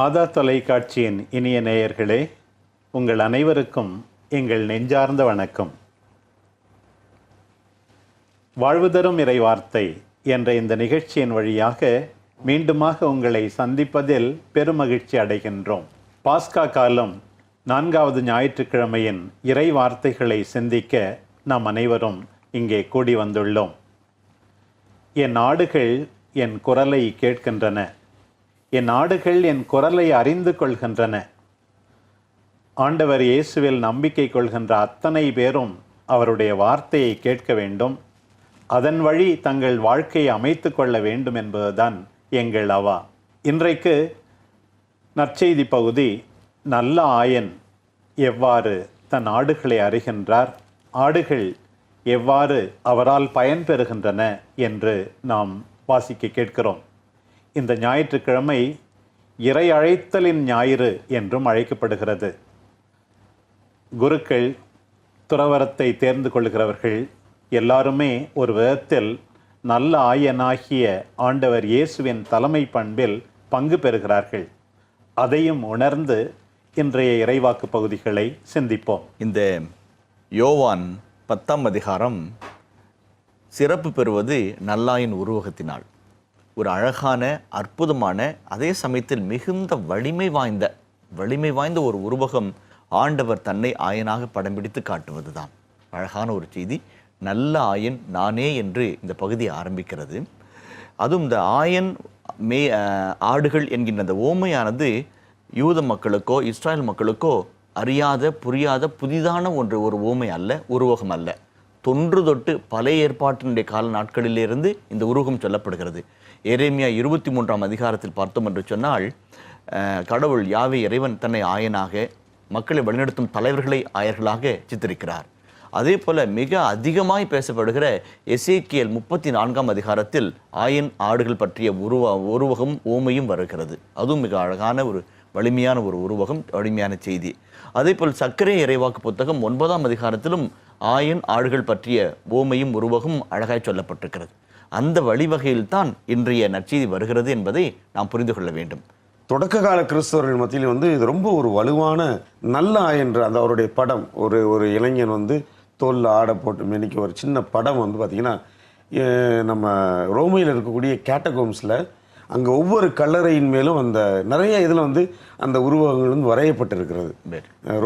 மாதா தொலைக்காட்சியின் இனிய நேயர்களே, உங்கள் அனைவருக்கும் எங்கள் நெஞ்சார்ந்த வணக்கம். வாழ்வு தரும் இறை வார்த்தை என்ற இந்த நிகழ்ச்சியின் வழியாக மீண்டுமாக உங்களை சந்திப்பதில் பெருமகிழ்ச்சி அடைகின்றோம். பாஸ்கா காலம் 4வது ஞாயிற்றுக்கிழமையின் இறை வார்த்தைகளை சிந்திக்க நாம் அனைவரும் இங்கே கூடி வந்துள்ளோம். என் ஆடுகள் என் குரலை கேட்கின்றன, என் ஆடுகள் என் குரலை அறிந்து கொள்கின்றன. ஆண்டவர் இயேசுவில் நம்பிக்கை கொள்கின்ற அத்தனை பேரும் அவருடைய வார்த்தையை கேட்க வேண்டும், அதன் வழி தங்கள் வாழ்க்கையை அமைத்து கொள்ள வேண்டும் என்பதுதான் எங்கள் அவா. இன்றைக்கு நற்செய்தி பகுதி நல்ல ஆயன் எவ்வாறு தன் ஆடுகளை அறிகின்றார், ஆடுகள் எவ்வாறு அவரால் பயன்பெறுகின்றன என்று நாம் வாசிக்க கேட்கிறோம். இந்த ஞாயிற்றுக்கிழமை இறை அழைத்தலின் ஞாயிறு என்றும் அழைக்கப்படுகிறது. குருக்கள், துறவரத்தை தேர்ந்து கொள்கிறவர்கள் எல்லாருமே ஒரு விதத்தில் நல்ல ஆயனாகிய ஆண்டவர் இயேசுவின் தலைமை பண்பில் பங்கு பெறுகிறார்கள். அதையும் உணர்ந்து இன்றைய இறைவாக்கு பகுதிகளை சிந்திப்போம். இந்த யோவான் 10ஆம் அதிகாரம் சிறப்பு பெறுவது நல்லாயின் உருவகத்தினால். ஒரு அழகான, அற்புதமான, அதே சமயத்தில் மிகுந்த வலிமை வாய்ந்த ஒரு உருவகம் ஆண்டவர் தன்னை ஆயனாக படம் பிடித்து காட்டுவது தான் அழகான ஒரு செய்தி. நல்ல ஆயன் நானே என்று இந்த பகுதி ஆரம்பிக்கிறது. அதுவும் இந்த ஆயன் ஆடுகள் என்கின்ற அந்த ஓமையானது யூத மக்களுக்கோ இஸ்ராயல் மக்களுக்கோ அறியாத, புரியாத, புதிதான ஒரு ஓமை அல்ல, உருவகம் அல்ல. தொன்று தொட்டு பழைய ஏற்பாட்டினுடைய கால நாட்களிலிருந்து இந்த உருவகம் சொல்லப்படுகிறது. எரேமியா 23ஆம் அதிகாரத்தில் பார்த்தோம் என்று சொன்னால், கடவுள் யாவே இறைவன் தன்னை ஆயனாக, மக்களை வழிநடத்தும் தலைவர்களை ஆயர்களாக சித்தரிக்கிறார். அதே போல மிக அதிகமாய் பேசப்படுகிற எசேக்கியேல் 34ஆம் அதிகாரத்தில் ஆயன் ஆடுகள் பற்றிய உருவகம் ஓமையும் வருகிறது. அதுவும் மிக அழகான ஒரு வலிமையான ஒரு உருவகம், வலிமையான செய்தி. அதே போல் சக்கரே இறைவாக்கு புத்தகம் 9ஆம் அதிகாரத்திலும் ஆயன் ஆடுகள் பற்றிய ஓமையும் உருவகம் அழகாய் சொல்லப்பட்டிருக்கிறது. அந்த வழிவகையில் தான் இன்றைய நற்செய்தி வருகிறது என்பதை நாம் புரிந்து கொள்ள வேண்டும். தொடக்க கால கிறிஸ்தவர்கள் மத்தியில் இது ரொம்ப ஒரு வலுவான நல்ல ஆயன்ற அந்த அவருடைய படம், ஒரு இளைஞன் தோலில் ஆடை போட்டு மேனிக்க ஒரு சின்ன படம் பார்த்திங்கன்னா, நம்ம ரோமையில் இருக்கக்கூடிய கேட்டகோம்ஸில் அங்கே ஒவ்வொரு கல்லறையின் மேலும் அந்த நிறைய இதில் அந்த உருவகங்கள் வரையப்பட்டிருக்கிறது.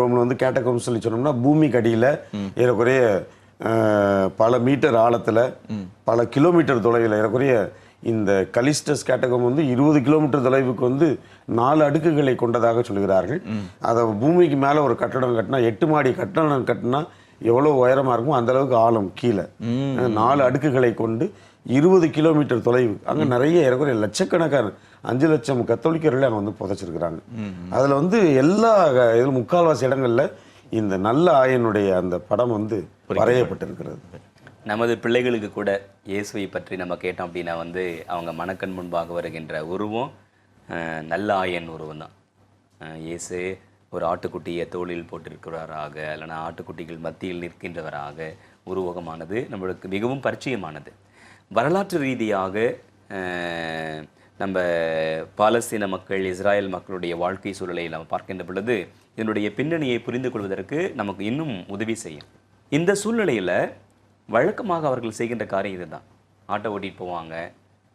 ரோமில் கேட்டகோம்ஸ் சொல்லி சொன்னோம்னா பூமிக்கு அடியில் ஏறக்குறைய பல மீட்டர் ஆழத்தில், பல கிலோமீட்டர் தொலைவில் ஏறக்குறைய இந்த கலிஸ்டஸ் கேட்டகம் 20 கிலோமீட்டர் தொலைவுக்கு 4 அடுக்குகளை கொண்டதாக சொல்கிறார்கள். அதை பூமிக்கு மேலே ஒரு கட்டடம் கட்டினா, 8 மாடி கட்டடம் கட்டினா எவ்வளோ உயரமாக இருக்குமோ அந்த அளவுக்கு ஆழம் கீழே 4 அடுக்குகளை கொண்டு 20 கிலோமீட்டர் தொலைவு. அங்கே நிறைய ஏறக்குறைய லட்சக்கணக்கான 5 லட்சம் கத்தோலிக்கர்களே அங்கே புதைச்சிருக்கிறாங்க. அதில் எல்லா இதில் முக்கால்வாசி இடங்களில் இந்த நல்ல ஆயனுடைய அந்த படம் வரையப்பட்டிருக்கிறது. நமது பிள்ளைகளுக்கு கூட இயேசுவை பற்றி நம்ம கேட்டோம் அப்படின்னா அவங்க மனக்கண் முன்பாக வருகின்ற உருவம் நல்ல ஆயன் உருவம் தான். இயேசு ஒரு ஆட்டுக்குட்டியை தோளில் போட்டிருக்கிறவராக, இல்லைனா ஆட்டுக்குட்டிகள் மத்தியில் நிற்கின்றவராக உருவகமானது நம்மளுக்கு மிகவும் பரிச்சயமானது. வரலாற்று ரீதியாக நம்ம பாலஸ்தீன மக்கள், இஸ்ராயல் மக்களுடைய வாழ்க்கை சூழலை நம்ம பார்க்கின்ற பொழுது இதனுடைய பின்னணியை புரிந்து கொள்வதற்கு நமக்கு இன்னும் உதவி செய்யும். இந்த சூழ்நிலையில் வழக்கமாக அவர்கள் செய்கின்ற காரியம் இது தான். ஆட்டை ஓட்டிகிட்டு போவாங்க,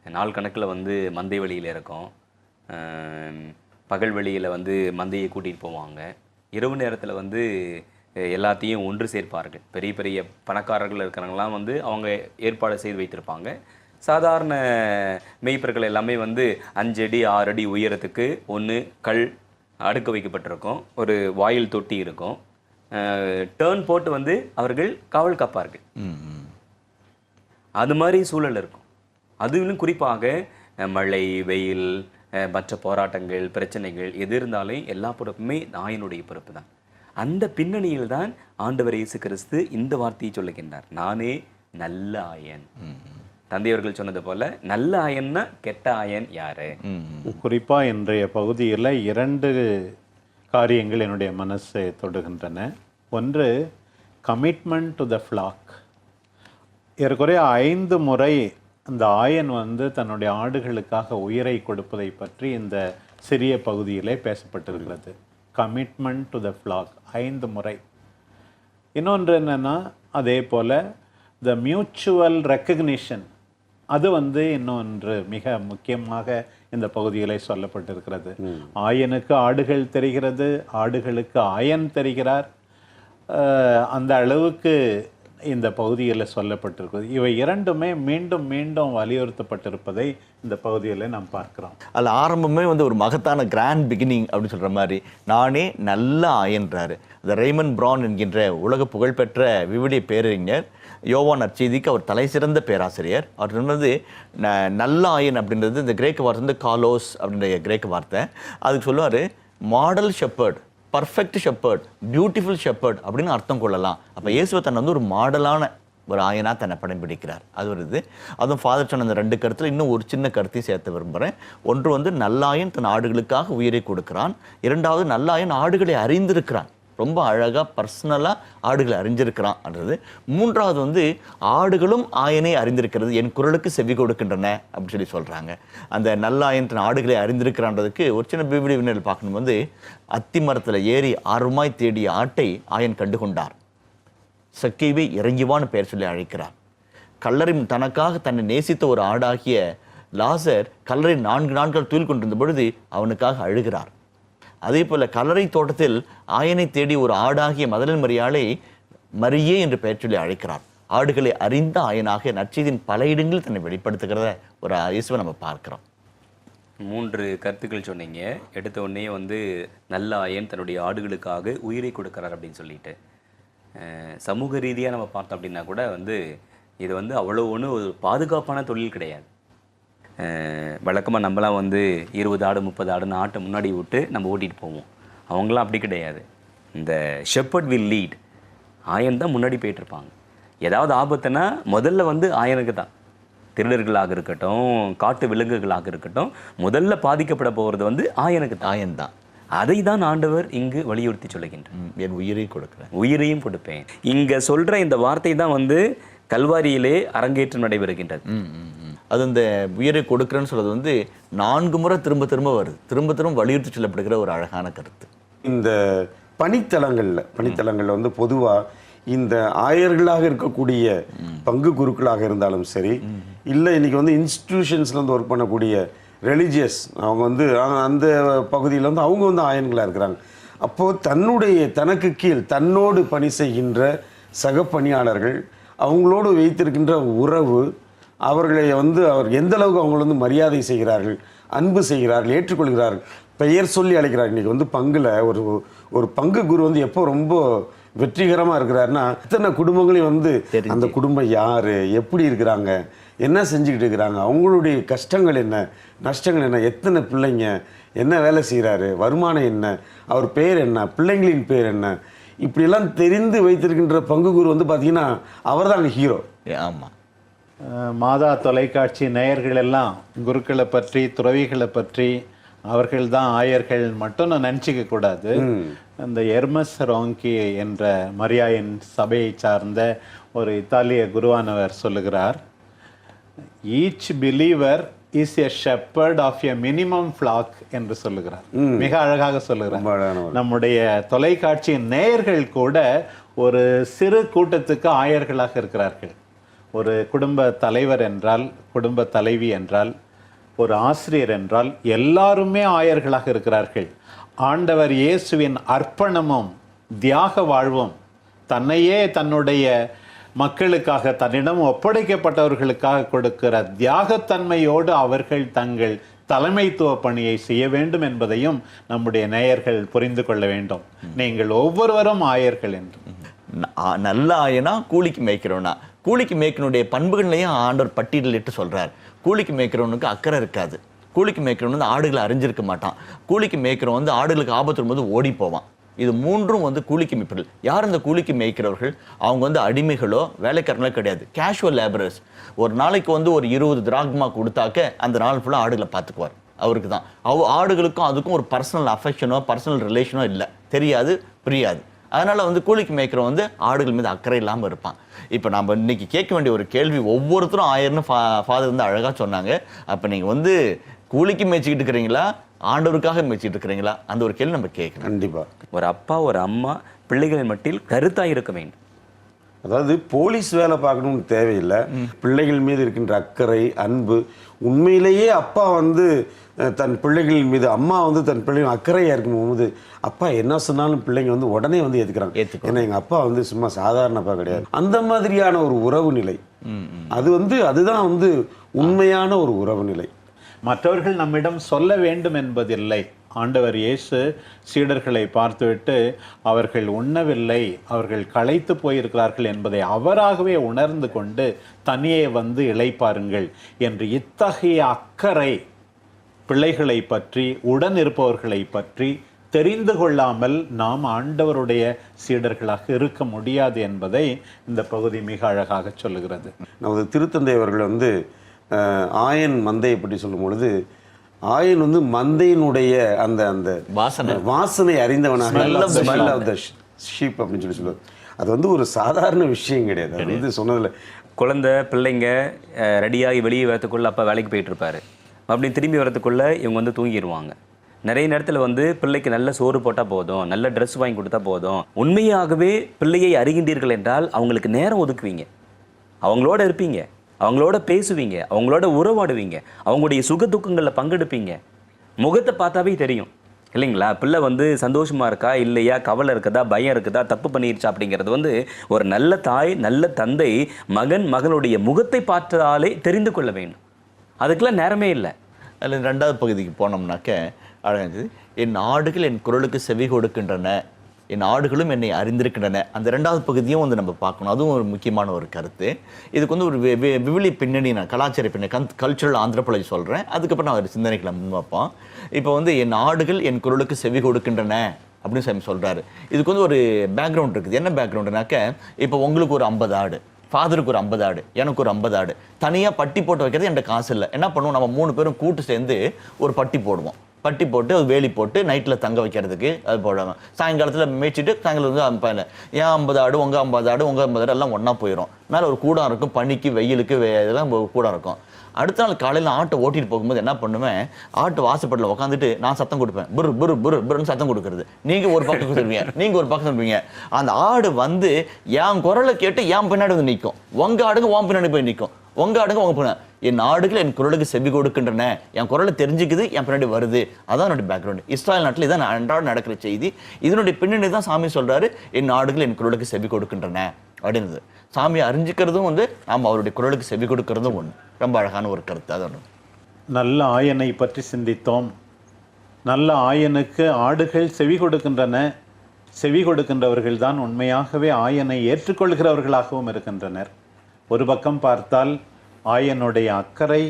நாள் கணக்கில் மந்தை வழியில் இருக்கும், பகல் வெளியில் மந்தையை கூட்டிகிட்டு போவாங்க, இரவு நேரத்தில் எல்லாத்தையும் ஒன்று சேர்ப்பார்கள். பெரிய பெரிய பணக்காரர்கள் இருக்கிறவங்களாம் அவங்க ஏற்பாடு செய்து வைத்திருப்பாங்க. சாதாரண மெய்ப்பர்கள் எல்லாமே 5 அடி 6 அடி உயரத்துக்கு ஒன்று கல் அடுக்க வைக்கப்பட்டிருக்கும், ஒரு வாயில் தொட்டி இருக்கும், டேர்ன் போட்டு அவர்கள் காவல் காப்பார்கள். அது மாதிரி சூழல் இருக்கும். அதுவும் குறிப்பாக மழை, வெயில், மற்ற போராட்டங்கள், பிரச்சனைகள் எது இருந்தாலும் எல்லா பொறுப்புமே ஆயனுடைய பொறுப்பு தான். அந்த பின்னணியில் தான் ஆண்டவர் இயேசு கிறிஸ்து இந்த வார்த்தையை சொல்லுகின்றார், நானே நல்ல ஆயன். தந்தையவர்கள் சொன்னது போல நல்ல ஆயன்னா கெட்ட ஆயன் யாரு? குறிப்பாக இன்றைய பகுதியில் 2 காரியங்கள் என்னுடைய மனசை தொடுகின்றன. ஒன்று, கமிட்மெண்ட் டு த ஃப்ளாக். ஏறக்குறைய 5 முறை அந்த ஆயன் தன்னுடைய ஆடுகளுக்காக உயிரை கொடுப்பதை பற்றி இந்த சிறிய பகுதியிலே பேசப்பட்டிருக்கிறது. கமிட்மெண்ட் டு த ஃப்ளாக் 5 முறை. இன்னொன்று என்னென்னா, அதே போல் த மியூச்சுவல் ரெக்கக்னிஷன், அது இன்னொன்று மிக முக்கியமாக இந்த பகுதியிலே சொல்லப்பட்டிருக்கிறது. ஆயனுக்கு ஆடுகள் தெரிகிறது, ஆடுகளுக்கு ஆயன் தெரிகிறார். அந்த அளவுக்கு இந்த பகுதியில் சொல்லப்பட்டிருக்கிறது. இவை இரண்டுமே மீண்டும் மீண்டும் வலியுறுத்தப்பட்டிருப்பதை இந்த பகுதியில் நாம் பார்க்கிறோம். அதில் ஆரம்பமே ஒரு மகத்தான கிராண்ட் பிகினிங் அப்படின்னு சொல்கிற மாதிரி, நானே நல்ல ஆயன்றாரு. இந்த ரெய்மண்ட் ப்ரான் என்கின்ற உலக புகழ்பெற்ற விவிலிய பேரறிஞர், யோவான் நற்செய்திக்கு அவர் தலை சிறந்த பேராசிரியர். அவர் சொன்னது நல்ல ஆயன் அப்படின்றது இந்த கிரேக்க வார்த்தை காலோஸ் அப்படின்ற கிரேக்க வார்த்தை. அதுக்கு சொல்லுவார் model shepherd, perfect shepherd, beautiful shepherd அப்படின்னு அர்த்தம் கொள்ளலாம். அப்போ இயேசுவை தன்னை ஒரு மாடலான ஒரு ஆயனாக தன்னை படம் பிடிக்கிறார். அது ஒரு இது. அதுவும் ஃபாதர் சொன்ன அந்த 2 கருத்தில் இன்னும் ஒரு சின்ன கருத்தையும் சேர்த்து விரும்புகிறேன். ஒன்று நல்லாயன் தன் ஆடுகளுக்காக உயிரை கொடுக்கிறான். 2வது நல்லாயன் ஆடுகளை அறிந்திருக்கிறான். ரொம்ப அழகாக பர்சனலாக ஆடுகளை அறிஞ்சிருக்கிறான்ன்றது. 3வது ஆடுகளும் ஆயனை அறிந்திருக்கிறது, என் குரலுக்கு செவி கொடுக்கின்றன அப்படின்னு சொல்லி சொல்கிறாங்க. அந்த நல்லாயன் தன் ஆடுகளை அறிந்திருக்கிறான்றதுக்கு ஒரு சின்ன பிபிலி விண்ணல் பார்க்கணும். அத்தி மரத்தில் ஏறி ஆர்வமாய் தேடிய ஆட்டை ஆயன் கண்டுகொண்டார். சக்கேவை இறங்கிவான்னு பெயர் சொல்லி அழைக்கிறார். கல்லறை தனக்காக தன்னை நேசித்த ஒரு ஆடாகிய லாசர் கல்லறை 4 நாட்கள் தூயில் கொண்டிருந்த பொழுது அவனுக்காக அழுகிறார். அதே போல கல்லறை தோட்டத்தில் ஆயனை தேடி ஒரு ஆடாகிய மதலின் மரியாளை மரியே என்று பெயர் சொல்லி அழைக்கிறார். ஆடுகளை அறிந்த ஆயனாக நற்செய்தியின் பல இடங்களில் தன்னை வெளிப்படுத்துகிறத ஒரு இயேசுவை நம்ம பார்க்கிறோம். 3 கருத்துக்கள் சொன்னீங்க. எடுத்த உடனே நல்ல ஆயன் தன்னுடைய ஆடுகளுக்காக உயிரை கொடுக்கிறார் அப்படின்னு சொல்லிட்டு, சமூக ரீதியாக நம்ம பார்த்தோம் அப்படின்னா கூட இது அவ்வளோ ஒன்றும் ஒரு பாதுகாப்பான தொழில் கிடையாது. வழக்கமாக நம்மளாம் 20 ஆடு 30 ஆடுன்னு ஆட்டை முன்னாடி விட்டு நம்ம ஓட்டிகிட்டு போவோம். அவங்களாம் அப்படி கிடையாது. இந்த ஷெப்பர்ட் வில் லீட், ஆயன் தான் முன்னாடி போயிட்டுருப்பாங்க. ஏதாவது ஆபத்துனா முதல்ல ஆயனுக்கு தான். திருடர்களாக இருக்கட்டும், காட்டு விலங்குகளாக இருக்கட்டும், முதல்ல பாதிக்கப்பட போகிறது ஆயனுக்கு தான். ஆயன் தான். அதை தான் ஆண்டவர் இங்கு வலியுறுத்தி சொல்லுகின்றார். என் உயிரை கொடுக்கிறேன், உயிரையும் கொடுப்பேன். இங்கே சொல்கிற இந்த வார்த்தை தான் கல்வாரியிலே அரங்கேற்றம் நடைபெறுகின்றது. அது இந்த உயிரை கொடுக்குறேன்னு சொல்றது 4 முறை திரும்ப திரும்ப வருது, திரும்ப திரும்ப வலியுறுத்தி சொல்லப்படுகிற ஒரு அழகான கருத்து. இந்த பணித்தலங்களில் பொதுவாக இந்த ஆயர்களாக இருக்கக்கூடிய பங்கு குருக்களாக இருந்தாலும் சரி, இல்லை இன்னைக்கு இன்ஸ்டிடியூஷன்ஸில் ஒர்க் பண்ணக்கூடிய ரிலிஜியஸ் அவங்க அந்த பகுதியில் அவங்க ஆயன்களாக இருக்கிறாங்க. அப்போது தனக்கு கீழ் தன்னோடு பணி செய்கின்ற சக பணியாளர்கள் அவங்களோடு வைத்திருக்கின்ற உறவு, அவர்களை அவர் எந்த அளவுக்கு அவங்கள மரியாதை செய்கிறார்கள், அன்பு செய்கிறார்கள், ஏற்றுக்கொள்கிறார்கள், பெயர் சொல்லி அழைக்கிறார்கள். இன்றைக்கி பங்கில் ஒரு பங்கு குரு எப்போ ரொம்ப வெற்றிகரமாக இருக்கிறாருன்னா, இத்தனை குடும்பங்களையும் அந்த குடும்பம் யார், எப்படி இருக்கிறாங்க, என்ன செஞ்சுக்கிட்டு இருக்கிறாங்க, அவங்களுடைய கஷ்டங்கள் என்ன, நஷ்டங்கள் என்ன, எத்தனை பிள்ளைங்க, என்ன வேலை செய்கிறாரு, வருமானம் என்ன, அவர் பேர் என்ன, பிள்ளைங்களின் பேர் என்ன, இப்படியெல்லாம் தெரிந்து வைத்திருக்கின்ற பங்கு குரு பார்த்தீங்கன்னா அவர் தான் அங்கே ஹீரோ. ஆமாம். மாதா தொலைக்காட்சி நேயர்கள் எல்லாம் குருக்களை பற்றி, துறவிகளை பற்றி, அவர்கள் தான் ஆயர்கள் மட்டும் நான் நினச்சிக்க கூடாது. இந்த எர்மஸ் ரோங்கி என்ற மரியாயின் சபையை சார்ந்த ஒரு இத்தாலிய குருவானவர் சொல்லுகிறார், each believer is a shepherd of a minimum flock என்று சொல்லுகிறார். மிக அழகாக சொல்லுகிறார். நம்முடைய தொலைக்காட்சியின் நேயர்கள் கூட ஒரு சிறு கூட்டத்துக்கு ஆயர்களாக இருக்கிறார்கள். ஒரு குடும்ப தலைவர் என்றால், குடும்ப தலைவி என்றால், ஒரு ஆசிரியர் என்றால் எல்லாருமே ஆயர்களாக இருக்கிறார்கள். ஆண்டவர் இயேசுவின் அர்ப்பணமும் தியாக வாழ்வும், தன்னையே தன்னுடைய மக்களுக்காக தன்னிடம் ஒப்படைக்கப்பட்டவர்களுக்காக கொடுக்கிற தியாகத்தன்மையோடு அவர்கள் தங்கள் தலைமைத்துவ பணியை செய்ய வேண்டும் என்பதையும் நம்முடைய நேயர்கள் புரிந்து கொள்ள வேண்டும். நீங்கள் ஒவ்வொருவரும் ஆயர்கள் என்று. நல்ல ஆயனா கூலிக்கு மேய்க்கிறோன்னா, கூலிக்கு மேய்க்கனுடைய பண்புகள்லையும் ஆண்டவர் பட்டியலிட்டு சொல்றார். கூலிக்கு மேய்க்கிறவனுக்கு அக்கறை இருக்காது. கூலிக்கு மேய்க்கிறவன் ஆடுகளை அறிஞ்சிருக்க மாட்டான். கூலிக்கு மேய்க்கிறவன் ஆடுகளுக்கு ஆபத்து வரும்போது ஓடி போவான். இது 3ம் கூலிக்கு மேய்ப்பர்கள். யார் இந்த கூலிக்கு மேய்க்கிறவர்கள்? அவங்க அடிமைகளோ வேலைக்காரங்களோ கிடையாது, கேஷுவல் லேபரர்ஸ். ஒரு நாளைக்கு ஒரு 20 திராக்மா கொடுத்தாக்க அந்த நாள் ஃபுல்லாக ஆடுகளை பார்த்துக்குவார். அவருக்கு தான் ஆடுகளுக்கும் அதுக்கும் ஒரு பர்சனல் அஃபெக்ஷனோ பர்சனல் ரிலேஷனோ இல்லை, தெரியாது, புரியாது. அதனால் கூலிக்கு மேய்க்கிறவன் ஆடுகள் மீது அக்கறை இல்லாமல் இருப்பான். இப்போ நம்ம இன்னைக்கு கேட்க வேண்டிய ஒரு கேள்வி, ஒவ்வொருத்தரும் ஆயர்னு ஃபாதர் அழகாக சொன்னாங்க. அப்போ நீங்கள் கூலிக்கு மேய்ச்சிக்கிட்டு இருக்கிறீங்களா, ஆண்டவருக்காக மேய்ச்சிட்டு இருக்கிறீங்களா? அந்த ஒரு கேள்வி நம்ம கேட்கணும். கண்டிப்பா. ஒரு அப்பா ஒரு அம்மா பிள்ளைகளின் மட்டில் கருத்தாய் இருக்க வேண்டும். அதாவது போலீஸ் வேலை பார்க்கணும்னு தேவையில்லை. பிள்ளைகள் மீது இருக்கின்ற அக்கறை, அன்பு, உண்மையிலேயே அப்பா வந்து தன் பிள்ளைகள் மீது, அம்மா வந்து தன் பிள்ளைகள் அக்கறையாக இருக்கும்போது அப்பா என்ன சொன்னாலும் பிள்ளைங்க வந்து உடனே வந்து ஏற்றுக்கிறாங்க. ஏன்னா எங்கள் அப்பா வந்து சும்மா சாதாரண அப்பா கிடையாது. அந்த மாதிரியான ஒரு உறவு நிலை, அதுதான் வந்து உண்மையான ஒரு உறவு நிலை. மற்றவர்கள் நம்மிடம் சொல்ல வேண்டும் என்பதில்லை. ஆண்டவர் இயேசு சீடர்களை பார்த்துவிட்டு அவர்கள் உண்ணவில்லை, அவர்கள் களைத்து போயிருக்கிறார்கள் என்பதை அவராகவே உணர்ந்து கொண்டு தனியே வந்து இளைப்பாருங்கள் என்று இத்தகைய அக்கறை பிள்ளைகளை பற்றி, உடன் இருப்பவர்களை பற்றி தெரிந்து கொள்ளாமல் நாம் ஆண்டவருடைய சீடர்களாக இருக்க முடியாது என்பதை இந்த பகுதி மிக அழகாக சொல்லுகிறது. நமது திருத்தந்தை அவர்கள் வந்து ஆயன் மந்தையை பற்றி சொல்லும் பொழுது, ஆயன் வந்து மந்தையினுடைய அந்த அந்த வாசனை அறிந்தவனாக ஷீப் அப்படின்னு சொல்லி சொல்லுவார். அது வந்து ஒரு சாதாரண விஷயம் கிடையாது. அது வந்து சொன்னதில்லை. குழந்தை பிள்ளைங்க ரெடியாகி வெளியே வரத்துக்குள்ள அப்பா வேலைக்கு போயிட்டு இருப்பாரு. அப்படி திரும்பி வரத்துக்குள்ள இவங்க வந்து தூங்கிடுவாங்க. நிறைய நேரத்தில் வந்து பிள்ளைக்கு நல்ல சோறு போட்டால் போதும், நல்ல ட்ரெஸ் வாங்கி கொடுத்தா போதும். உண்மையாகவே பிள்ளையை அறிகின்றீர்கள் என்றால் அவங்களுக்கு நேரம் ஒதுக்குவீங்க, அவங்களோட இருப்பீங்க, அவங்களோட பேசுவீங்க, அவங்களோட உறவாடுவீங்க, அவங்களுடைய சுக துக்கங்களில் பங்கெடுப்பீங்க. முகத்தை பார்த்தாவே தெரியும் இல்லைங்களா? பிள்ளை வந்து சந்தோஷமா இருக்கா இல்லையா, கவலை இருக்குதா, பயம் இருக்குதா, தப்பு பண்ணிருச்சா அப்படிங்கிறது வந்து ஒரு நல்ல தாய், நல்ல தந்தை மகன் மகளுடைய முகத்தை பார்த்தாலே தெரிந்து கொள்ள வேண்டும். அதுக்கெல்லாம் நேரமே இல்லை. அதில் 2வது பகுதிக்கு போனோம்னாக்க அழகாது, என் ஆடுகள் என் குரலுக்கு செவி கொடுக்கின்றன, என் ஆடுகளும் என்னை அறிந்திருக்கின்றன. அந்த 2வது பகுதியும் வந்து நம்ம பார்க்கணும். அதுவும் ஒரு முக்கியமான ஒரு கருத்து. இதுக்கு வந்து ஒரு விவிலி பின்னணி, நான் கலாச்சார பின்னணி, கல்ச்சுரல் ஆந்த்ரோபாலஜி சொல்கிறேன். அதுக்கப்புறம் நான் ஒரு சிந்தனைகளை முன்வைப்போம். இப்போ வந்து என் ஆடுகள் என் குரலுக்கு செவி கொடுக்கின்றன அப்படின்னு சாமி சொல்கிறாரு. இதுக்கு வந்து ஒரு பேக்ரவுண்ட் இருக்குது. என்ன பேக்ரவுண்டுனாக்க, இப்போ உங்களுக்கு ஒரு 50 ஆடு, ஃபாதருக்கு ஒரு 50 ஆடு, எனக்கு ஒரு 50 ஆடு. தனியாக பட்டி போட்டு வைக்கிறது என்கிட்ட காசு இல்லை. என்ன பண்ணுவோம், நம்ம 3 பேரும் கூட்டு சேர்ந்து ஒரு பட்டி போடுவோம். பட்டி போட்டு அது வேலி போட்டு நைட்டில் தங்க வைக்கிறதுக்கு அது போடுவாங்க. சாயங்காலத்தில் மேய்ச்சிட்டு சாயங்காலம் வந்து அனுப்பாங்க. ஏன் 50 ஆடு, உங்கள் 50 ஆடு, உங்கள் 50 ஆடு எல்லாம் ஒன்றா போயிடும். மேலே ஒரு கூடம் இருக்கும், பனிக்கு வெயிலுக்கு இதெல்லாம் கூடம் இருக்கும். அடுத்த நாள் காலையில் ஆட்டை ஓட்டிட்டு போகும்போது என்ன பண்ணுவேன், ஆட்டு வாசப்பட்டில் உட்காந்துட்டு நான் சத்தம் கொடுப்பேன். புரு புரு புரு புருன்னு சத்தம் கொடுக்குறது. நீங்கள் ஒரு பக்கம் சொல்லுவீங்க, நீங்கள் ஒரு பக்கம் சொல்லுவீங்க. அந்த ஆடு வந்து என் குரலை கேட்டு என் பின்னாடி வந்து நிற்கும். உங்கள் ஆடுங்க உன் பின்னாடி போய் நிற்கும். உங்கள் ஆடுங்க உங்கள் பின்னாடி. என் ஆடுகள் என் குரலுக்கு செவி கொடுக்கின்றன, என் குரலை தெரிஞ்சுக்குது, என் பின்னாடி வருது. அதான் என்னுடைய பேக்ரவுண்டு. இஸ்ராயல் நாட்டில் இதான் அன்றாடம் நடக்கிற செய்தி. இதனுடைய பின்னணி தான் சாமி சொல்கிறாரு, என் ஆடுகள் என் குரலுக்கு செவி கொடுக்கின்றன அப்படின்றது. சாமியை அறிஞ்சிக்கிறதும் வந்து நாம் அவருடைய குரலுக்கு செவி கொடுக்கறதும் ஒன்று. ரொம்ப அழகான ஒரு கருத்து. அது ஒன்று. நல்ல ஆயனை பற்றி சிந்தித்தோம். நல்ல ஆயனுக்கு ஆடுகள் செவி கொடுக்கின்றன. செவி கொடுக்கின்றவர்கள் தான் உண்மையாகவே ஆயனை ஏற்றுக்கொள்கிறவர்களாகவும் இருக்கின்றனர். ஒரு பக்கம் பார்த்தால் ஆயனுடைய அக்கறை,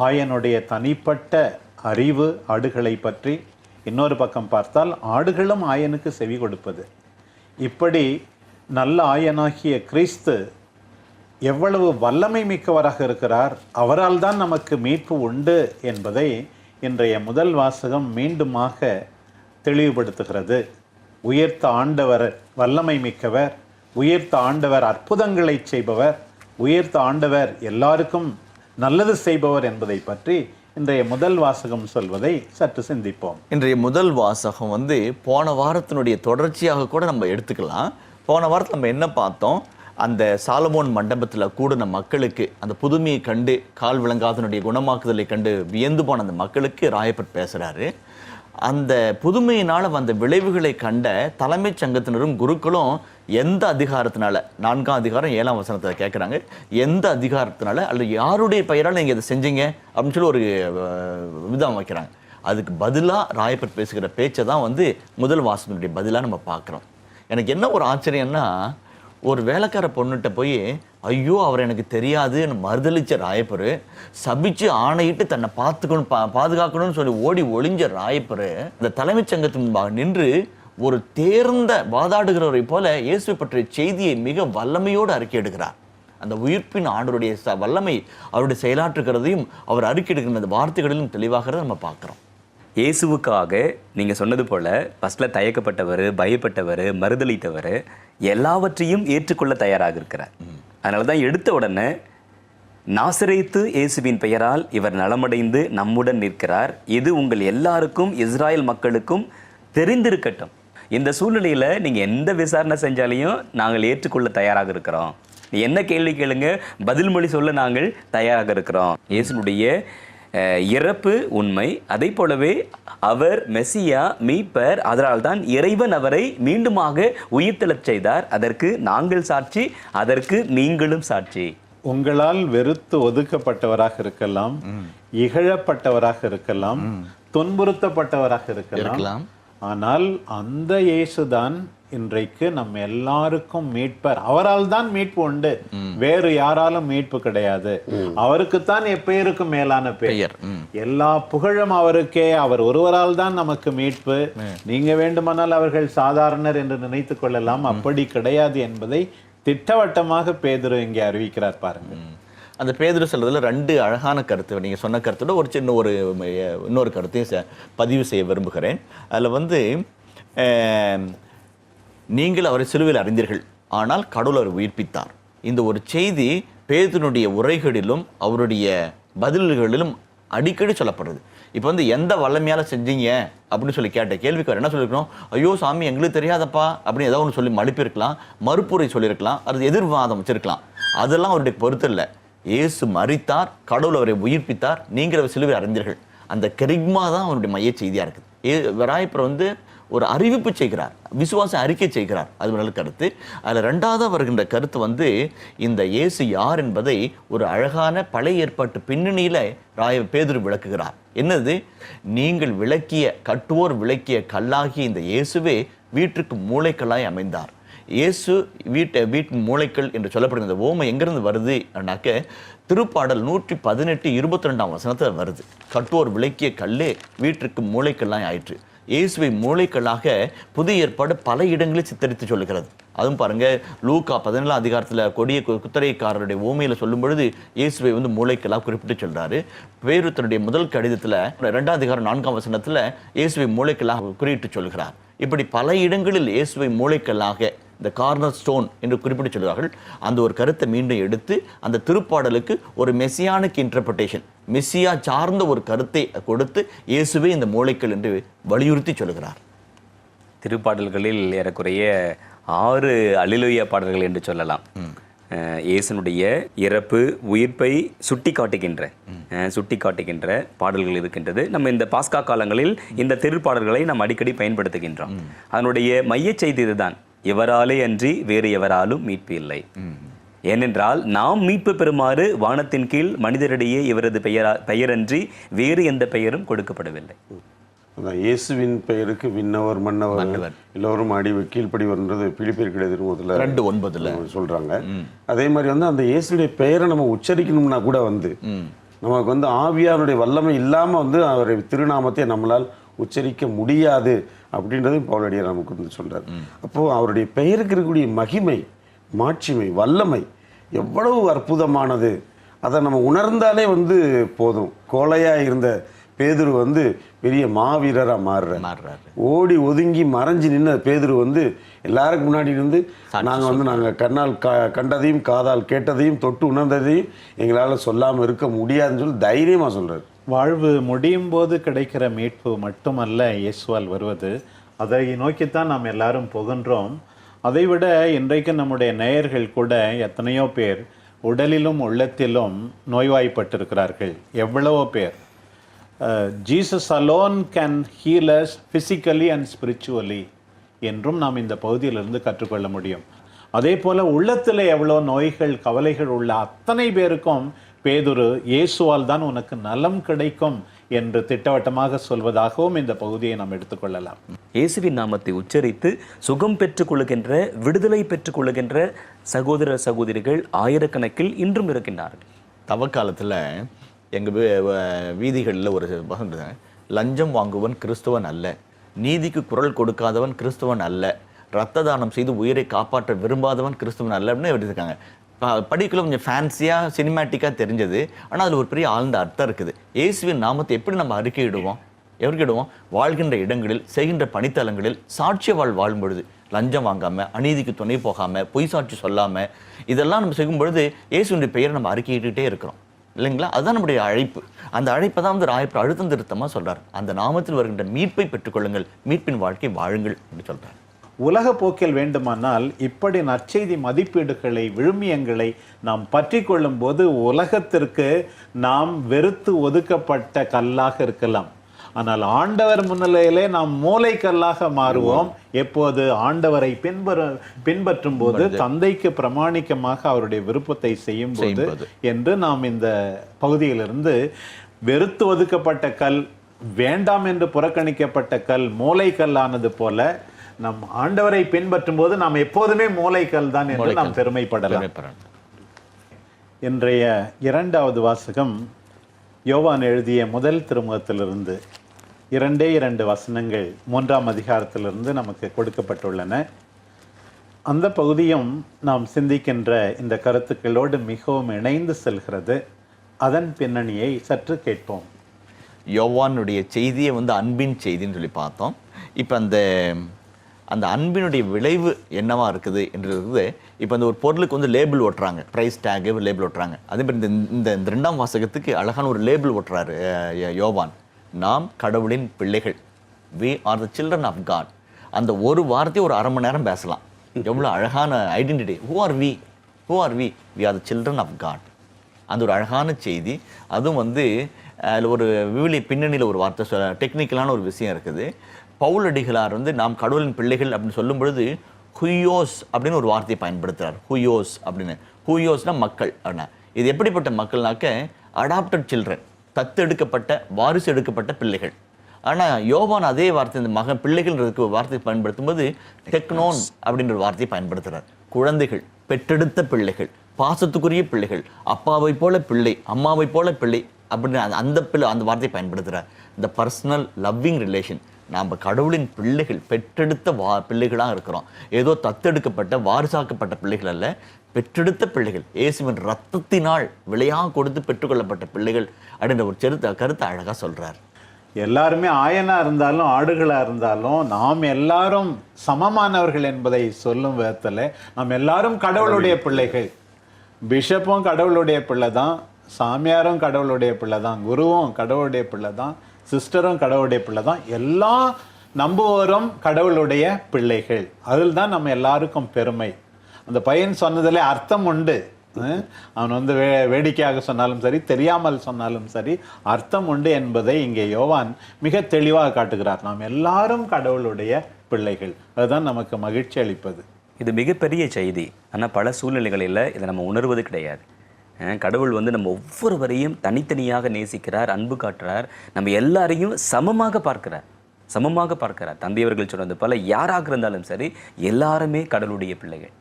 ஆயனுடைய தனிப்பட்ட அறிவு ஆடுகளை பற்றி, இன்னொரு பக்கம் பார்த்தால் ஆடுகளும் ஆயனுக்கு செவி கொடுப்பது. இப்படி நல்ல ஆயனாகிய கிறிஸ்து எவ்வளவு வல்லமை மிக்கவராக இருக்கிறார், அவரால் தான் நமக்கு மீட்பு உண்டு என்பதை இன்றைய முதல் வாசகம் மீண்டுமாக தெளிவுபடுத்துகிறது. உயர்த்த ஆண்டவர் வல்லமை மிக்கவர், உயர்த்த ஆண்டவர் அற்புதங்களை செய்பவர், உயர்த்த ஆண்டவர் எல்லாருக்கும் நல்லது செய்பவர் என்பதை பற்றி இன்றைய முதல் வாசகம் சொல்வதை சற்று சிந்திப்போம். இன்றைய முதல் வாசகம் வந்து போன வாரத்தினுடைய தொடர்ச்சியாக கூட நம்ம எடுத்துக்கலாம். போன வாரத்தில் நம்ம என்ன பார்த்தோம், அந்த சாலமோன் மண்டபத்தில் கூடின மக்களுக்கு அந்த புதுமையை கண்டு, கால் விளங்காதனுடைய குணமாக்குதலை கண்டு வியந்து போன அந்த மக்களுக்கு ராயப்பர் பேசுகிறாரு. அந்த புதுமையினால் வந்த விளைவுகளை கண்ட தலைமைச் சங்கத்தினரும் குருக்களும் எந்த அதிகாரத்தினால, 4ஆம் அதிகாரம் 7ஆம் வசனத்தில் கேட்குறாங்க, எந்த அதிகாரத்தினால அல்லது யாருடைய பெயரால் நீங்கள் இதை செஞ்சீங்க அப்படின்னு சொல்லி ஒரு விதம் வைக்கிறாங்க. அதுக்கு பதிலாக ராயப்பர் பேசுகிற பேச்சை தான் வந்து முதல் வாசகனுடைய பதிலாக நம்ம பார்க்குறோம். எனக்கு என்ன ஒரு ஆச்சரியம்னா, ஒரு வேலைக்கார பொண்ணுகிட்ட போய் ஐயோ அவர் எனக்கு தெரியாதுன்னு மறுதளிச்ச ராயப்பர், சபிச்சு ஆணையிட்டு தன்னை பாதுகாக்கணும்னு சொல்லி ஓடி ஒளிஞ்ச ராயப்பர் இந்த தலைமைச் சங்கத்தின் முன்பாக நின்று ஒரு தேர்ந்த வாதாடுகிறவரை போல இயேசுவை பற்றிய செய்தியை மிக வல்லமையோடு அறிக்கை எடுக்கிறார். அந்த உயிர்ப்பின் ஆண்டவருடைய வல்லமை அவருடைய செயலாற்றுகிறதையும் அவர் அறிக்கை எடுக்கிற அந்த வார்த்தைகளிலும் தெளிவாகிறத நம்ம பார்க்குறோம். இயேசுவுக்காக நீங்கள் சொன்னது போல் ஃபஸ்ட்டில் தயக்கப்பட்டவர், பயப்பட்டவர், மறுதளித்தவர் எல்லாவற்றையும் ஏற்றுக்கொள்ள தயாராக இருக்கிறார். அதனால தான் எடுத்த உடனே நாசரேத்து இயேசுவின் பெயரால் இவர் நலமடைந்து நம்முடன் நிற்கிறார். இது உங்கள் எல்லாருக்கும் இஸ்ராயல் மக்களுக்கும் தெரிந்திருக்கட்டும். இந்த சூழ்நிலையில் நீங்கள் எந்த விசாரணை செஞ்சாலையும் நாங்கள் ஏற்றுக்கொள்ள தயாராக இருக்கிறோம். நீ என்ன கேள்வி கேளுங்க, பதில் மொழி சொல்ல நாங்கள் தயாராக இருக்கிறோம். இயேசுனுடைய இறப்பு உண்மை, அதை போலவே அவர் மெசியா மீட்பர், அதனால் தான் இறைவன் அவரை மீண்டுமாக உயிர்த்தெழச் செய்தார். அதற்கு நாங்கள் சாட்சி, அதற்கு நீங்களும் சாட்சி. உங்களால் வெறுத்து ஒதுக்கப்பட்டவராக இருக்கலாம், இகழப்பட்டவராக இருக்கலாம், துன்புறுத்தப்பட்டவராக இருக்கலாம். ஆனால் அந்த இயேசுதான் இன்றைக்கு நம்ம எல்லாருக்கும் மீட்பர். அவரால் தான் மீட்பு உண்டு, வேறு யாராலும் மீட்பு கிடையாது. அவருக்குத்தான் எப்பெயருக்கும் மேலான பெயர். எல்லா புகழும் அவருக்கே. அவர் ஒருவரால் தான் நமக்கு மீட்பு. நீங்க வேண்டுமானால் அவர்கள் சாதாரணர் என்று நினைத்துக் கொள்ளலாம், அப்படி கிடையாது என்பதை திட்டவட்டமாக பேதுரு இங்கே அறிவிக்கிறார் பாருங்க. அந்த பேதுரு சொல்றதுல ரெண்டு அழகான கருத்து, நீங்க சொன்ன கருத்தோட ஒரு சின்ன இன்னொரு கருத்தையும் பதிவு செய்ய விரும்புகிறேன். அதில் நீங்கள் அவரை சிலுவையில் அறிந்தீர்கள், ஆனால் கடவுள் அவரை உயிர்ப்பித்தார். இந்த ஒரு செய்தி பேதுருனுடைய உரைகளிலும் அவருடைய பதில்களிலும் அடிக்கடி சொல்லப்படுறது. இப்போ எந்த வல்லமையால செஞ்சீங்க அப்படின்னு சொல்லி கேட்ட கேள்விக்கு அவர் என்ன சொல்லியிருக்கணும்? ஐயோ சாமி எங்களுக்கு தெரியாதப்பா அப்படின்னு ஏதோ ஒன்று சொல்லி மழுப்பியிருக்கலாம், மறுப்புரை சொல்லியிருக்கலாம், அது எதிர்வாதம் வச்சிருக்கலாம். அதெல்லாம் அவருடைய பொறுத்து இல்லை. இயேசு மரித்தார், கடவுள் அவரை உயிர்ப்பித்தார், நீங்கள் அவர் சிலுவையில் அறிந்தீர்கள். அந்த கெரிக்மா தான் அவருடைய மைய செய்தியாக இருக்குது. வராயப்பர் ஒரு அறிவிப்பு செய்கிறார், விசுவாச அறிக்கை செய்கிறார். அது நல்ல கருத்து. அதில் ரெண்டாவது வருகின்ற கருத்து இந்த இயேசு யார் என்பதை ஒரு அழகான பழைய ஏற்பாட்டு பின்னணியில் பேதுரு விளக்குகிறார். என்னது? நீங்கள் கட்டுவோர் விளக்கிய கல்லாகிய இந்த இயேசுவே வீட்டுக்கு மூளைக்கல்லாய் அமைந்தார். இயேசு வீட்டின் மூளைக்கல் என்று சொல்லப்படுகிற இந்த ஓமை எங்கிருந்து வருது அப்படின்னாக்க திருப்பாடல் 118:22 வருது. கட்டுவோர் விளக்கிய கல்லே வீட்டிற்கு மூளைக்கல்லாய் ஆயிற்று. இயேசுவை மூளைக்கல்லாக புதிய ஏற்பாடு பல இடங்களில் சித்தரித்து சொல்லுகிறது. அதுவும் பாருங்க, லூக்கா 17 அதிகாரத்தில் கொடிய குத்தரைக்காரருடைய ஓமையில் சொல்லும் பொழுது இயேசுவை மூளைக்கல்லாக குறிப்பிட்டு சொல்றாரு. பேதுரு தன்னுடைய முதல் கடிதத்தில் 2 அதிகாரம் 4 இயேசுவை மூளைக்கல்லாக குறிப்பிட்டு சொல்கிறார். இப்படி பல இடங்களில் இயேசுவை மூளைக்கல்லாக, இந்த கார்னர் ஸ்டோன் என்று குறிப்பிட்டு சொல்கிறார்கள். அந்த ஒரு கருத்தை மீண்டும் எடுத்து அந்த திருப்பாடலுக்கு ஒரு மெசியானிக் இன்டர்பிரேஷன், மெசியா சார்ந்த ஒரு கருத்தை கொடுத்து இயேசுவே இந்த மூளைக்கல் என்று வலியுறுத்தி சொல்கிறார். திருப்பாடல்களில் ஏறக்குறைய 6 அல்லேலூயா பாடல்கள் என்று சொல்லலாம். இயேசுனுடைய இறப்பு உயிர்ப்பை சுட்டி காட்டுகின்ற பாடல்கள் இருக்கின்றது. நம்ம இந்த பாஸ்கா காலங்களில் இந்த திருப்பாடல்களை நாம் அடிக்கடி பயன்படுத்துகின்றோம். அதனுடைய மைய செய்தி இதுதான்: எவராலே அன்றி வேறு எவராலும் மீட்பு இல்லை. ஏனென்றால் நாம் மீட்பு பெறுமாறு வானத்தின் கீழ் மனிதரிடையே இவரது பெயரன்றி வேறு எந்த பெயரும் கொடுக்கப்படவில்லை. இயேசுவின் பெயருக்கு விண்ணவர் மன்னவர் எல்லோரும் கீழ்ப்படிவர்ன்றது பிலிப்பியர் முதல்ல 2:9 சொல்றாங்க. அதே மாதிரி அந்த இயேசுடைய பெயரை நம்ம உச்சரிக்கணும்னா கூட நமக்கு ஆவியாருடைய வல்லமை இல்லாம அவரை திருநாமத்தை நம்மளால் உச்சரிக்க முடியாது அப்படின்றது பவுலடியார் நமக்கு சொல்றாரு. அப்போ அவருடைய பெயருக்கு இருக்கக்கூடிய மகிமை, மாட்சிமை, வல்லமை எவ்வளவு அற்புதமானது, அதை நம்ம உணர்ந்தாலே போதும். கோழையா இருந்த பேதுரு பெரிய மாவீரராக மாறுறாரு. ஓடி ஒதுங்கி மறைஞ்சு நின்ன பேதுரு எல்லாருக்கும் முன்னாடி நாங்கள் கண்ணால் கண்டதையும் காதால் கேட்டதையும் தொட்டு உணர்ந்ததையும் எங்களால் சொல்லாமல் இருக்க முடியாதுன்னு சொல்லி தைரியமாக சொல்றாரு. வாழ்வு முடியும் போது கிடைக்கிற மீட்பு மட்டுமல்ல இயேசுவால் வருவது, அதை நோக்கித்தான் நாம் எல்லாரும் புகன்றோம். அதைவிட இன்றைக்கு நம்முடைய நேயர்கள் கூட எத்தனையோ பேர் உடலிலும் உள்ளத்திலும் நோய்வாய்ப்பட்டிருக்கிறார்கள். எவ்வளவோ பேர். Jesus alone can heal us physically and spiritually என்றும் நாம் இந்த பகுதியிலிருந்து கற்றுக்கொள்ள முடியும். அதே போல் உள்ளத்தில் எவ்வளோ நோய்கள், கவலைகள் உள்ள அத்தனை பேருக்கும் பேதுரு இயேசுவால் தான் உனக்கு நலம் கிடைக்கும் என்று திட்டவட்டமாக சொல்வதாகவும் இந்த பகுதியை நாம் எடுத்துக்கொள்ளலாம். இயேசுவின் நாமத்தை உச்சரித்து சுகம் பெற்றுக் கொள்ளுகின்ற, விடுதலை பெற்றுக் கொள்ளுகின்ற சகோதர சகோதரிகள் ஆயிரக்கணக்கில் இன்றும் இருக்கின்றார்கள். தவக்காலத்தில் எங்கள் வீதிகளில் ஒரு லஞ்சம் வாங்குவன் கிறிஸ்துவன் அல்ல, நீதிக்கு குரல் கொடுக்காதவன் கிறிஸ்துவன் அல்ல, இரத்த தானம் செய்து உயிரை காப்பாற்ற விரும்பாதவன் கிறிஸ்துவன் அல்ல அப்படின்னு எழுதியிருக்காங்க. படிக்கல கொஞ்சம் ஃபேன்சியாக சினிமேட்டிக்காக தெரிஞ்சது, ஆனால் அதில் ஒரு பெரிய ஆழ்ந்த அர்த்தம் இருக்குது. இயேசுவின் நாமத்தை எப்படி நம்ம அறிக்கையிடுவோம்? எவருக்கிடுவோம்? வாழ்கின்ற இடங்களில், செய்கின்ற பணித்தலங்களில் சாட்சிய வாழும் பொழுது லஞ்சம் வாங்காமல், அநீதிக்கு துணை போகாமல், பொய் சாட்சி சொல்லாமல், இதெல்லாம் நம்ம செய்யும் பொழுது இயேசுவினுடைய பெயரை நம்ம அறிக்கையிட்டே இருக்கிறோம் இல்லைங்களா? அதுதான் நம்முடைய அழைப்பு. அந்த அழைப்பை தான் வந்து ராயப்பர் அழுத்தம் திருத்தமாக சொல்கிறார். அந்த நாமத்தில் வருகின்ற மீட்பை பெற்றுக்கொள்ளுங்கள், மீட்பின் வாழ்க்கை வாழுங்கள் அப்படின்னு சொல்கிறார். உலக போக்கில் வேண்டுமானால் இப்படி நற்செய்தி மதிப்பீடுகளை, விழுமியங்களை நாம் பற்றி கொள்ளும் போது உலகத்திற்கு நாம் வெறுத்து ஒதுக்கப்பட்ட கல்லாக இருக்கலாம். ஆனால் ஆண்டவர் முன்னிலையிலே நாம் மூளைக்கல்லாக மாறுவோம் எப்போது ஆண்டவரை பின்பற்றும் போது, தந்தைக்கு பிரமாணிக்கமாக அவருடைய விருப்பத்தை செய்யும் போது என்று நாம் இந்த பகுதியிலிருந்து வெறுத்து ஒதுக்கப்பட்ட கல், வேண்டாம் என்று புறக்கணிக்கப்பட்ட கல் மூளைக்கல்லானது போல நம் ஆண்டவரை பின்பற்றும் போது நாம் எப்போதுமே மூளைக்கல் தான் என்று நாம் பெருமைப்படலாம். இன்றைய இரண்டாவது வாசகம் யோவான் எழுதிய முதல் திருமுகத்திலிருந்து 2 வசனங்கள் 3ஆம் அதிகாரத்திலிருந்து நமக்கு கொடுக்கப்பட்டுள்ளன. அந்த பகுதியும் நாம் சிந்திக்கின்ற இந்த கருத்துக்களோடு மிகவும் இணைந்து செல்கிறது. அதன் பின்னணியை சற்று கேட்போம். யோவானுடைய செய்தியை வந்து அன்பின் செய்தின்னு சொல்லி பார்த்தோம். இப்போ அந்த அன்பினுடைய விளைவு என்னவா இருக்குது என்றது, இப்போ அந்த ஒரு பொருளுக்கு வந்து லேபிள் ஓட்டுறாங்க, ப்ரைஸ் டேக் லேபிள் ஓட்டுறாங்க. அதே மாதிரி இந்த 2ஆம் வாசகத்துக்கு அழகான ஒரு லேபிள் ஓட்டுறாரு யோவான். நாம் கடவுளின் பிள்ளைகள், we are the children of God. அந்த ஒரு வார்த்தையை ஒரு அரை மணி நேரம் பேசலாம். எவ்வளோ அழகான identity. who are we we are the children of God. அந்த ஒரு அழகான செய்தி. அதுவும் வந்து அதில் ஒரு விவிலிய பின்னணியில் ஒரு வார்த்தை டெக்னிக்கலான ஒரு விஷயம் இருக்குது. பவுலடிகளார் வந்து நாம் கடவுளின் பிள்ளைகள் அப்படின்னு சொல்லும் பொழுது ஹுயோஸ் அப்படின்னு ஒரு வார்த்தையை பயன்படுத்துகிறார். ஹுயோஸ் அப்படின்னு. ஹுயோஸ்னா மக்கள் அப்படின்னா. இது எப்படிப்பட்ட மக்கள்னாக்க அடாப்டட் சில்ட்ரன், தத்தெடுக்கப்பட்ட, வாரிசு எடுக்கப்பட்ட பிள்ளைகள். ஆனால் யோவான் அதே வார்த்தை, இந்த மகன் பிள்ளைகள்ன்றதுக்கு வார்த்தை பயன்படுத்தும் போது டெக்னோன் அப்படின்ற ஒரு வார்த்தையை பயன்படுத்துகிறார். குழந்தைகள், பெற்றெடுத்த பிள்ளைகள், பாசத்துக்குரிய பிள்ளைகள், அப்பாவை போல பிள்ளை, அம்மாவை போல பிள்ளை அப்படின்னு அந்த வார்த்தையை பயன்படுத்துகிறார். இந்த பர்சனல் லவ்விங் ரிலேஷன். நாம் கடவுளின் பிள்ளைகள், பெற்றெடுத்த பிள்ளைகளாக இருக்கிறோம். ஏதோ தத்தெடுக்கப்பட்ட, வாரிசாக்கப்பட்ட பிள்ளைகள் அல்ல, பெற்றெடுத்த பிள்ளைகள், இயேசுவின் ரத்தத்தினால் விலையாக கொடுத்து பெற்றுக்கொள்ளப்பட்ட பிள்ளைகள் அப்படின்ற ஒரு கருத்தை அழகாக சொல்கிறார். எல்லாருமே ஆயனா இருந்தாலும் ஆடுகளா இருந்தாலும் நாம் எல்லாரும் சமமானவர்கள் என்பதை சொல்லும் விதத்தில் நாம் எல்லாரும் கடவுளுடைய பிள்ளைகள். பிஷப்பும் கடவுளுடைய பிள்ளை தான், சாமியாரும் கடவுளுடைய பிள்ளை தான், குருவும் கடவுளுடைய பிள்ளை தான், சிஸ்டரும் கடவுளுடைய பிள்ளை தான். எல்லா நம்புவோரும் கடவுளுடைய பிள்ளைகள். அதில் தான் நம்ம எல்லாருக்கும் பெருமை. அந்த பையன் சொன்னதில் அர்த்தம் உண்டு. அவன் வந்து வேடிக்கையாக சொன்னாலும் சரி, தெரியாமல் சொன்னாலும் சரி, அர்த்தம் உண்டு என்பதை இங்கே யோவான் மிக தெளிவாக காட்டுகிறார். நாம் எல்லாரும் கடவுளுடைய பிள்ளைகள். அதுதான் நமக்கு மகிழ்ச்சி அளிப்பது. இது மிகப்பெரிய செய்தி. ஆனால் பல சூழ்நிலைகளில் இதை நம்ம உணர்வது கிடையாது. கடவுள் வந்து நம்ம ஒவ்வொருவரையும் தனித்தனியாக நேசிக்கிறார், அன்பு காட்டுறார், நம்ம எல்லாரையும் சமமாக பார்க்கிறார். தந்தையவர்கள் சொன்னது போல யாராக இருந்தாலும் சரி, எல்லாருமே கடவுளுடைய பிள்ளைகள்.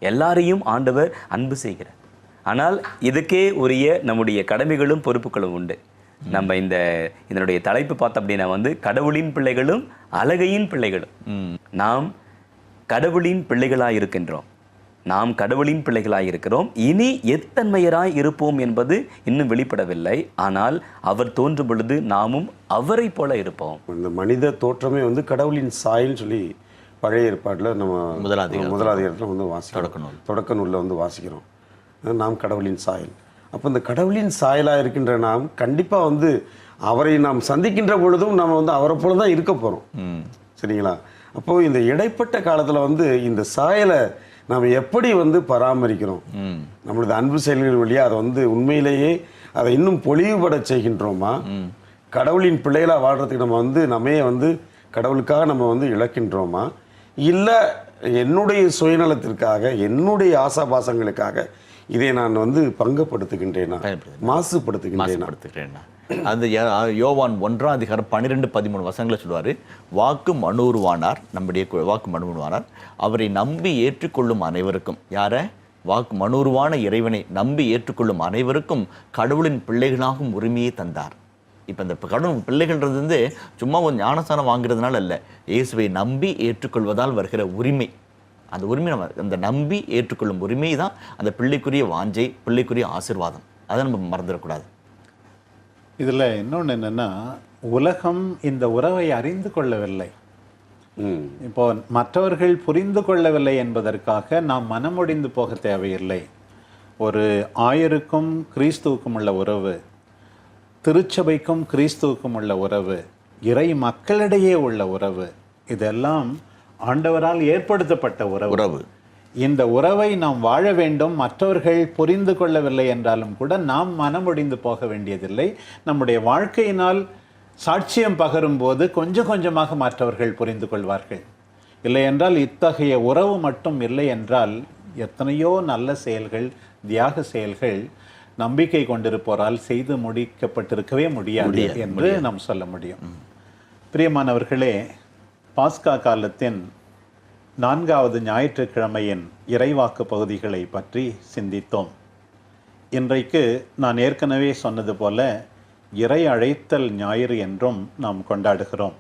எல்லாரையும் ஆண்டவர் அன்பு செய்கிறார். ஆனால் இதுக்கே உரிய நம்முடைய கடமைகளும் பொறுப்புகளும் உண்டு. நம்ம இதனுடைய தலைப்பு பார்த்தோம் அப்படின்னா வந்து கடவுளின் பிள்ளைகளும் அழகையின் பிள்ளைகளும். நாம் கடவுளின் பிள்ளைகளாய் இருக்கிறோம். இனி எத்தன்மையராய் இருப்போம் என்பது இன்னும் வெளிப்படவில்லை. ஆனால் அவர் தோன்றும் பொழுது நாமும் அவரை போல இருப்போம். இந்த மனித தோற்றமே வந்து கடவுளின் சாயல்னு சொல்லி பழைய ஏற்பாட்டில் நம்ம முதலாதிகாரத்தில் வந்து வாசிக்கிறோம். தொடக்க நூலில் வந்து வாசிக்கிறோம். நாம் கடவுளின் சாயல். அப்போ இந்த கடவுளின் சாயலாக இருக்கின்ற நாம் கண்டிப்பாக வந்து அவரை நாம் சந்திக்கின்ற பொழுதும் நம்ம வந்து அவரை போல தான் இருக்க போகிறோம். சரிங்களா? அப்போது இந்த இடைப்பட்ட காலத்தில் வந்து இந்த சாயலை நாம் எப்படி வந்து பராமரிக்கிறோம், நம்மளது அன்பு செயல்கள் வழியாக அதை வந்து உண்மையிலேயே அதை இன்னும் பொலிவுபட செய்கின்றோமா, கடவுளின் பிள்ளைகளாக வாழ்கிறதுக்கு நம்ம வந்து நம்மையே வந்து கடவுளுக்காக நம்ம வந்து இழக்கின்றோமா, இல்லை என்னுடைய சுயநலத்திற்காக, என்னுடைய ஆசாபாசங்களுக்காக இதை நான் வந்து பங்கப்படுத்துகின்றேனா, மாசுபடுத்துகின்றேனா? அந்த யோவான் 1ஆம் அதிகாரம் 12-13 வசனங்களை சொல்லுவார். வாக்கு மனூர்வானார், நம்முடைய வாக்கு மனூர்வானார், அவரை நம்பி ஏற்றுக்கொள்ளும் அனைவருக்கும். யாரை? வாக்கு மனூர்வான இறைவனை நம்பி ஏற்றுக்கொள்ளும் அனைவருக்கும் கடவுளின் பிள்ளைகளாகும் உரிமையை தந்தார். இப்போ இந்த கடவுள் பிள்ளைகள்ன்றது வந்து சும்மா ஒரு ஞானஸ்தானம் வாங்குறதுனால இல்லை, இயேசுவை நம்பி ஏற்றுக்கொள்வதால் வருகிற உரிமை. அந்த உரிமை நம்ம அந்த நம்பி ஏற்றுக்கொள்ளும் உரிமை தான் அந்த பிள்ளைக்குரிய வாஞ்சை, பிள்ளைக்குரிய ஆசீர்வாதம். அதை நம்ம மறந்துடக்கூடாது. இதில் இன்னொன்று என்னென்னா, உலகம் இந்த உறவை அறிந்து கொள்ளவில்லை. இப்போ மற்றவர்கள் புரிந்து கொள்ளவில்லை என்பதற்காக நாம் மனமுடிந்து போக தேவையில்லை. ஒரு ஆயருக்கும் கிறிஸ்துவுக்கும் உள்ள உறவு, திருச்சபைக்கும் கிறிஸ்துவுக்கும் உள்ள உறவு, இறை மக்களிடையே உள்ள உறவு, இதெல்லாம் ஆண்டவரால் ஏற்படுத்தப்பட்ட உறவு. இந்த உறவை நாம் வாழ வேண்டும். மற்றவர்கள் புரிந்து கொள்ளவில்லை என்றாலும் கூட நாம் மனமுடிந்து போக வேண்டியதில்லை. நம்முடைய வாழ்க்கையினால் சாட்சியம் பகரும் போது கொஞ்சம் கொஞ்சமாக மற்றவர்கள் புரிந்து கொள்வார்கள். இல்லை என்றால் இத்தகைய உறவு மட்டும் இல்லை என்றால் எத்தனையோ நல்ல செயல்கள், தியாக செயல்கள் நம்பிக்கை கொண்டிருப்போரால் செய்து முடிக்கப்பட்டிருக்கவே முடியாது என்று நாம் சொல்ல முடியும். பிரியமானவர்களே, பாஸ்கா காலத்தின் 4வது ஞாயிற்றுக்கிழமையின் இறைவாக்கு பகுதிகளை பற்றி சிந்தித்தோம். இன்றைக்கு நான் ஏற்கனவே சொன்னது போல இறை அழைத்தல் ஞாயிறு என்றும் நாம் கொண்டாடுகிறோம்.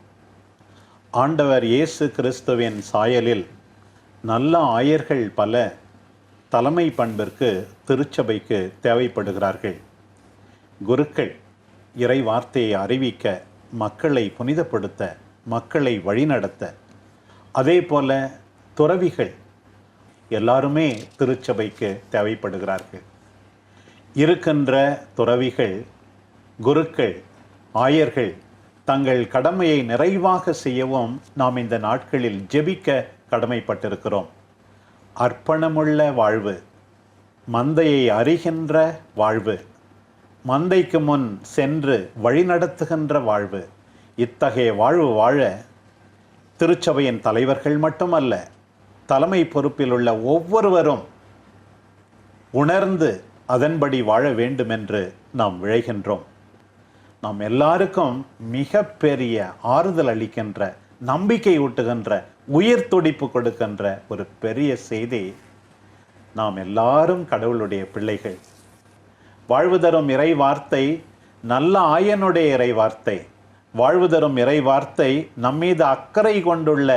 ஆண்டவர் இயேசு கிறிஸ்துவின் சாயலில் நல்ல ஆயர்கள் பல தலைமை பண்பிற்கு திருச்சபைக்கு தேவைப்படுகிறார்கள். குருக்கள் இறை வார்த்தையை அறிவிக்க, மக்களை புனிதப்படுத்த, மக்களை வழிநடத்த, அதே போல துறவிகள் எல்லாருமே திருச்சபைக்கு தேவைப்படுகிறார்கள். இருக்கின்ற துறவிகள், குருக்கள், ஆயர்கள் தங்கள் கடமையை நிறைவாக செய்யவும் நாம் இந்த நாட்களில் ஜெபிக்க கடமைப்பட்டிருக்கிறோம். அர்ப்பணமுள்ள வாழ்வு, மந்தையை அறிகின்ற வாழ்வு, மந்தைக்கு முன் சென்று வழிநடத்துகின்ற வாழ்வு, இத்தகைய வாழ்வு வாழ திருச்சபையின் தலைவர்கள் மட்டுமல்ல, தலைமை பொறுப்பில் உள்ள ஒவ்வொருவரும் உணர்ந்து அதன்படி வாழ வேண்டும் என்று நாம் விழைகின்றோம். நாம் எல்லாருக்கும் மிக பெரிய ஆறுதல் அளிக்கின்ற, நம்பிக்கை ஊட்டுகின்ற, உயிர் துடிப்பு கொடுக்கின்ற ஒரு பெரிய செய்தி, நாம் எல்லாரும் கடவுளுடைய பிள்ளைகள். வாழ்வு தரும் இறை வார்த்தை நல்ல ஆயனுடைய இறை வார்த்தை. வாழ்வு தரும் இறை வார்த்தை நம்மீது அக்கறை கொண்டுள்ள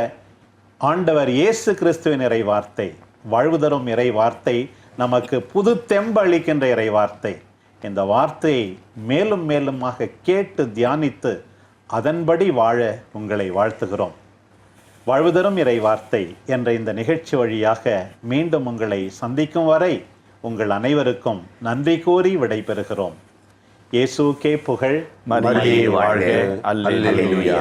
ஆண்டவர் இயேசு கிறிஸ்துவின் இறை வார்த்தை. வாழ்வு தரும் இறை வார்த்தை நமக்கு புது தெம்பு அளிக்கின்ற இறை வார்த்தை. இந்த வார்த்தையை மேலும் மேலுமாக கேட்டு தியானித்து அதன்படி வாழ உங்களை வாழ்த்துகிறோம். வாழ்வு தரும் இறை வார்த்தை என்ற இந்த நிகழ்ச்சி வழியாக மீண்டும் உங்களை சந்திக்கும் வரை உங்கள் அனைவருக்கும் நன்றி கூறி விடைபெறுகிறோம். இயேசுவுக்கே புகழ். மரியே வாழ்க. அல்லேலூயா.